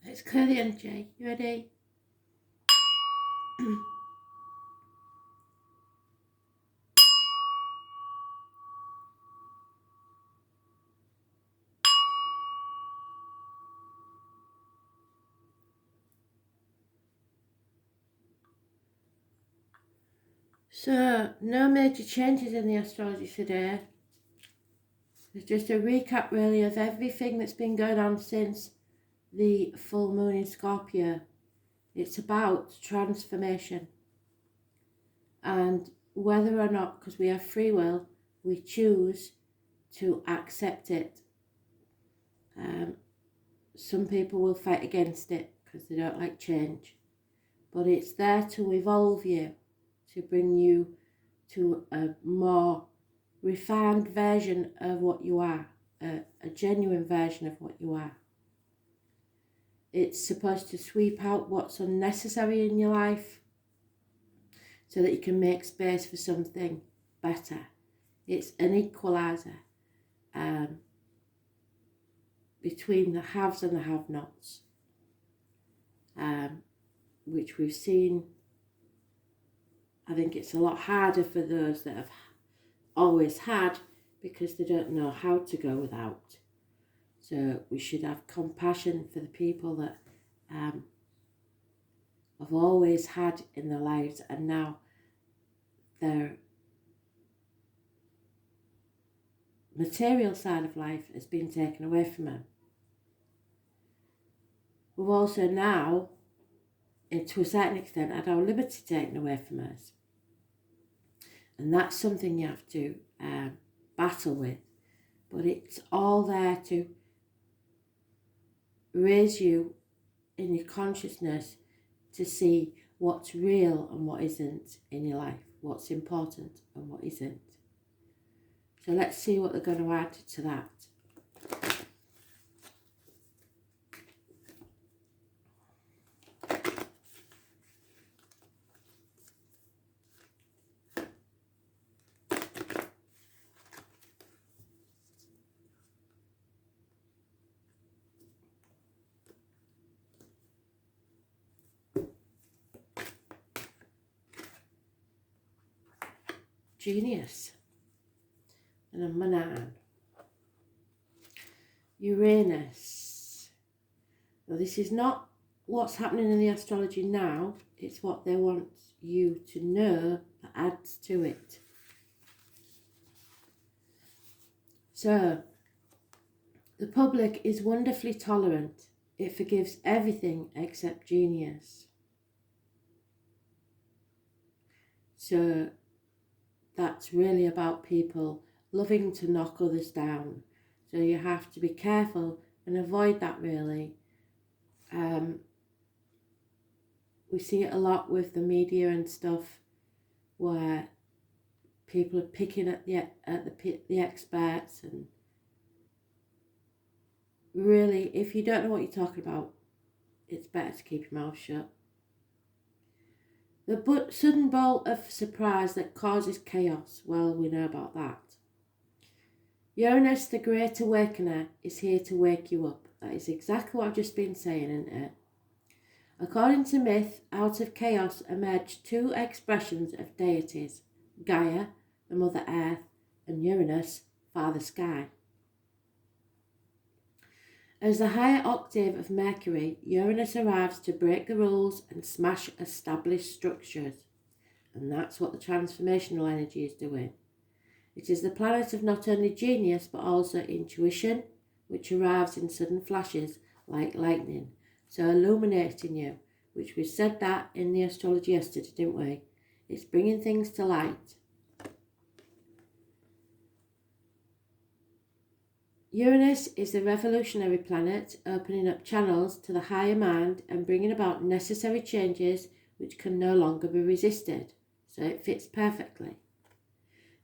Let's clear the energy. You ready? So, no major changes in the astrology today. It's just a recap really of everything that's been going on since the full moon in Scorpio. It's about transformation. And whether or not, because we have free will, we choose to accept it. Some people will fight against it because they don't like change. But it's there to evolve you, to bring you to a more refined version of what you are, a genuine version of what you are. It's supposed to sweep out what's unnecessary in your life so that you can make space for something better. It's an equalizer between the haves and the have-nots, which we've seen. I think it's a lot harder for those that have always had because they don't know how to go without. So we should have compassion for the people that have always had in their lives, and now their material side of life has been taken away from them. We've also now, to a certain extent, had our liberty taken away from us. And that's something you have to battle with. But it's all there to raise you in your consciousness to see what's real and what isn't in your life, what's important and what isn't. So let's see what they're going to add to that. Genius and a Manan. Uranus. Now this is not what's happening in the astrology now, it's what they want you to know that adds to it. So, the public is wonderfully tolerant. It forgives everything except genius. So, that's really about people loving to knock others down. So you have to be careful and avoid that really. We see it a lot with the media and stuff where people are picking at the experts, and really if you don't know what you're talking about, it's better to keep your mouth shut. The sudden bolt of surprise that causes chaos, well, we know about that. Uranus, the Great Awakener, is here to wake you up. That is exactly what I've just been saying, isn't it? According to myth, out of chaos emerged two expressions of deities, Gaia, the Mother Earth, and Uranus, Father Sky. As the higher octave of Mercury, Uranus arrives to break the rules and smash established structures. And that's what the transformational energy is doing. It is the planet of not only genius but also intuition, which arrives in sudden flashes like lightning, so illuminating you, which we said that in the astrology yesterday, didn't we? It's bringing things to light. Uranus is the revolutionary planet, opening up channels to the higher mind and bringing about necessary changes which can no longer be resisted, so it fits perfectly.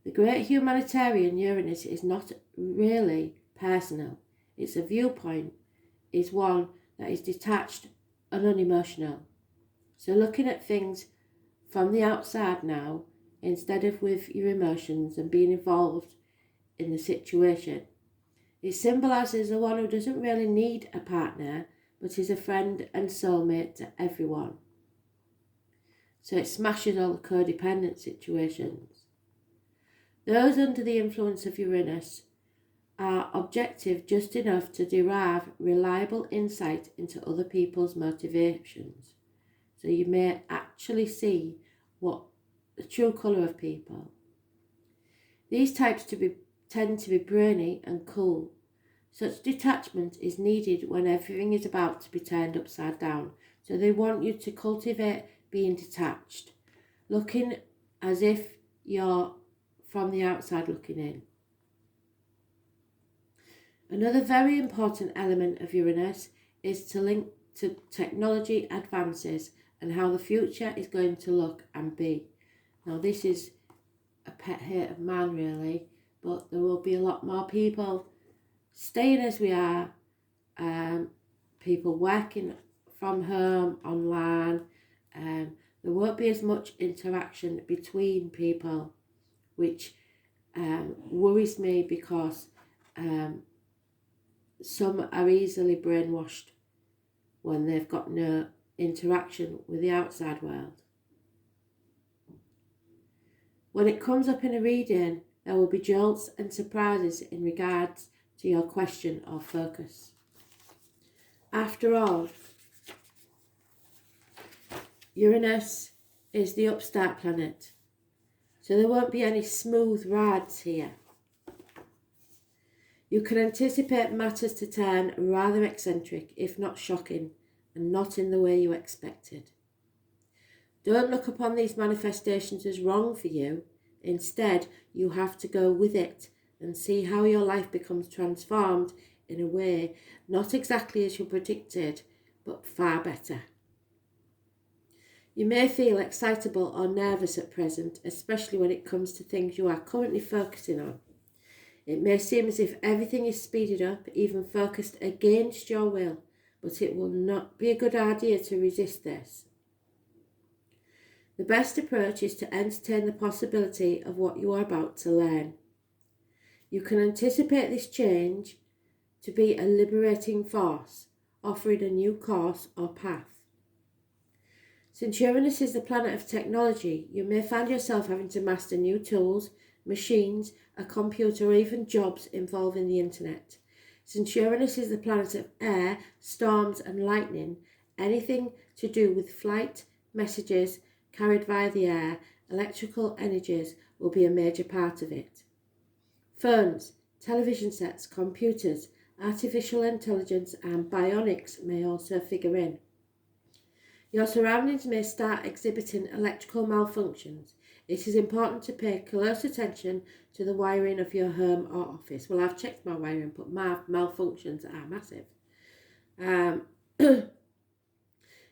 The great humanitarian Uranus is not really personal. It's a viewpoint, is one that is detached and unemotional. So looking at things from the outside now, instead of with your emotions and being involved in the situation. It symbolises the one who doesn't really need a partner, but is a friend and soulmate to everyone. So it smashes all the codependent situations. Those under the influence of Uranus are objective just enough to derive reliable insight into other people's motivations. So you may actually see what the true colour of people. These types tend to be brainy and cool. Such detachment is needed when everything is about to be turned upside down. So they want you to cultivate being detached, looking as if you're from the outside looking in. Another very important element of Uranus is to link to technology advances and how the future is going to look and be. Now this is a pet hate of mine really, but there will be a lot more people staying as we are, people working from home, online, there won't be as much interaction between people, which worries me because some are easily brainwashed when they've got no interaction with the outside world. When it comes up in a reading, there will be jolts and surprises in regards to your question or focus. After all, Uranus is the upstart planet, so there won't be any smooth rides here. You can anticipate matters to turn rather eccentric, if not shocking, and not in the way you expected. Don't look upon these manifestations as wrong for you. Instead, you have to go with it and see how your life becomes transformed in a way not exactly as you predicted, but far better. You may feel excitable or nervous at present, especially when it comes to things you are currently focusing on. It may seem as if everything is speeded up, even focused against your will, but it will not be a good idea to resist this. The best approach is to entertain the possibility of what you are about to learn. You can anticipate this change to be a liberating force, offering a new course or path. Since Uranus is the planet of technology, you may find yourself having to master new tools, machines, a computer, or even jobs involving the internet. Since Uranus is the planet of air, storms and lightning, anything to do with flight, messages carried via the air, electrical energies will be a major part of it. Phones, television sets, computers, artificial intelligence and bionics may also figure in. Your surroundings may start exhibiting electrical malfunctions. It is important to pay close attention to the wiring of your home or office. Well, I've checked my wiring, but my malfunctions are massive.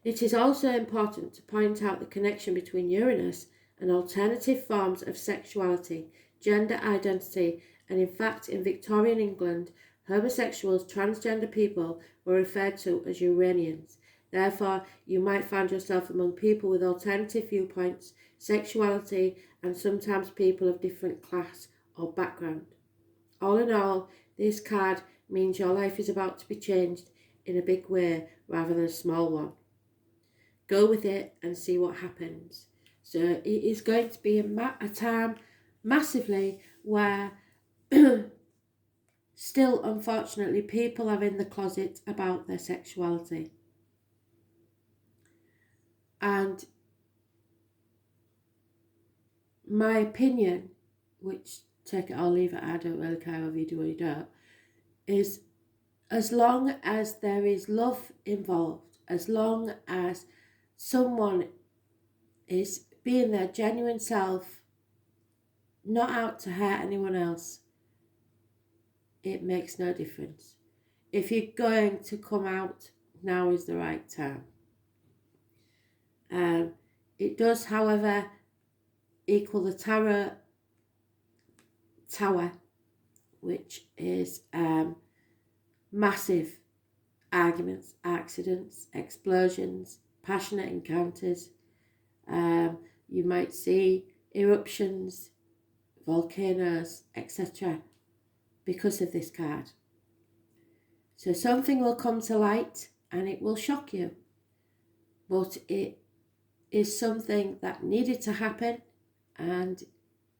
It is also important to point out the connection between Uranus and alternative forms of sexuality, gender identity, and in fact, in Victorian England, homosexuals, transgender people were referred to as Uranians. Therefore, you might find yourself among people with alternative viewpoints, sexuality, and sometimes people of different class or background. All in all, this card means your life is about to be changed in a big way rather than a small one. Go with it and see what happens. So it is going to be a time massively where still, unfortunately, people are in the closet about their sexuality. And my opinion, which take it or leave it, I don't really care whether you do or you don't, is as long as there is love involved, as long as someone is being their genuine self, not out to hurt anyone else, it makes no difference. If you're going to come out, now is the right time. It does, however, equal the Tarot Tower, which is massive arguments, accidents, explosions, passionate encounters. You might see eruptions, volcanoes, etc. because of this card. So something will come to light and it will shock you. But it is something that needed to happen, and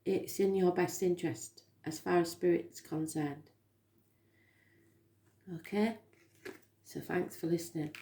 it's in your best interest as far as Spirit's concerned. Okay, so thanks for listening.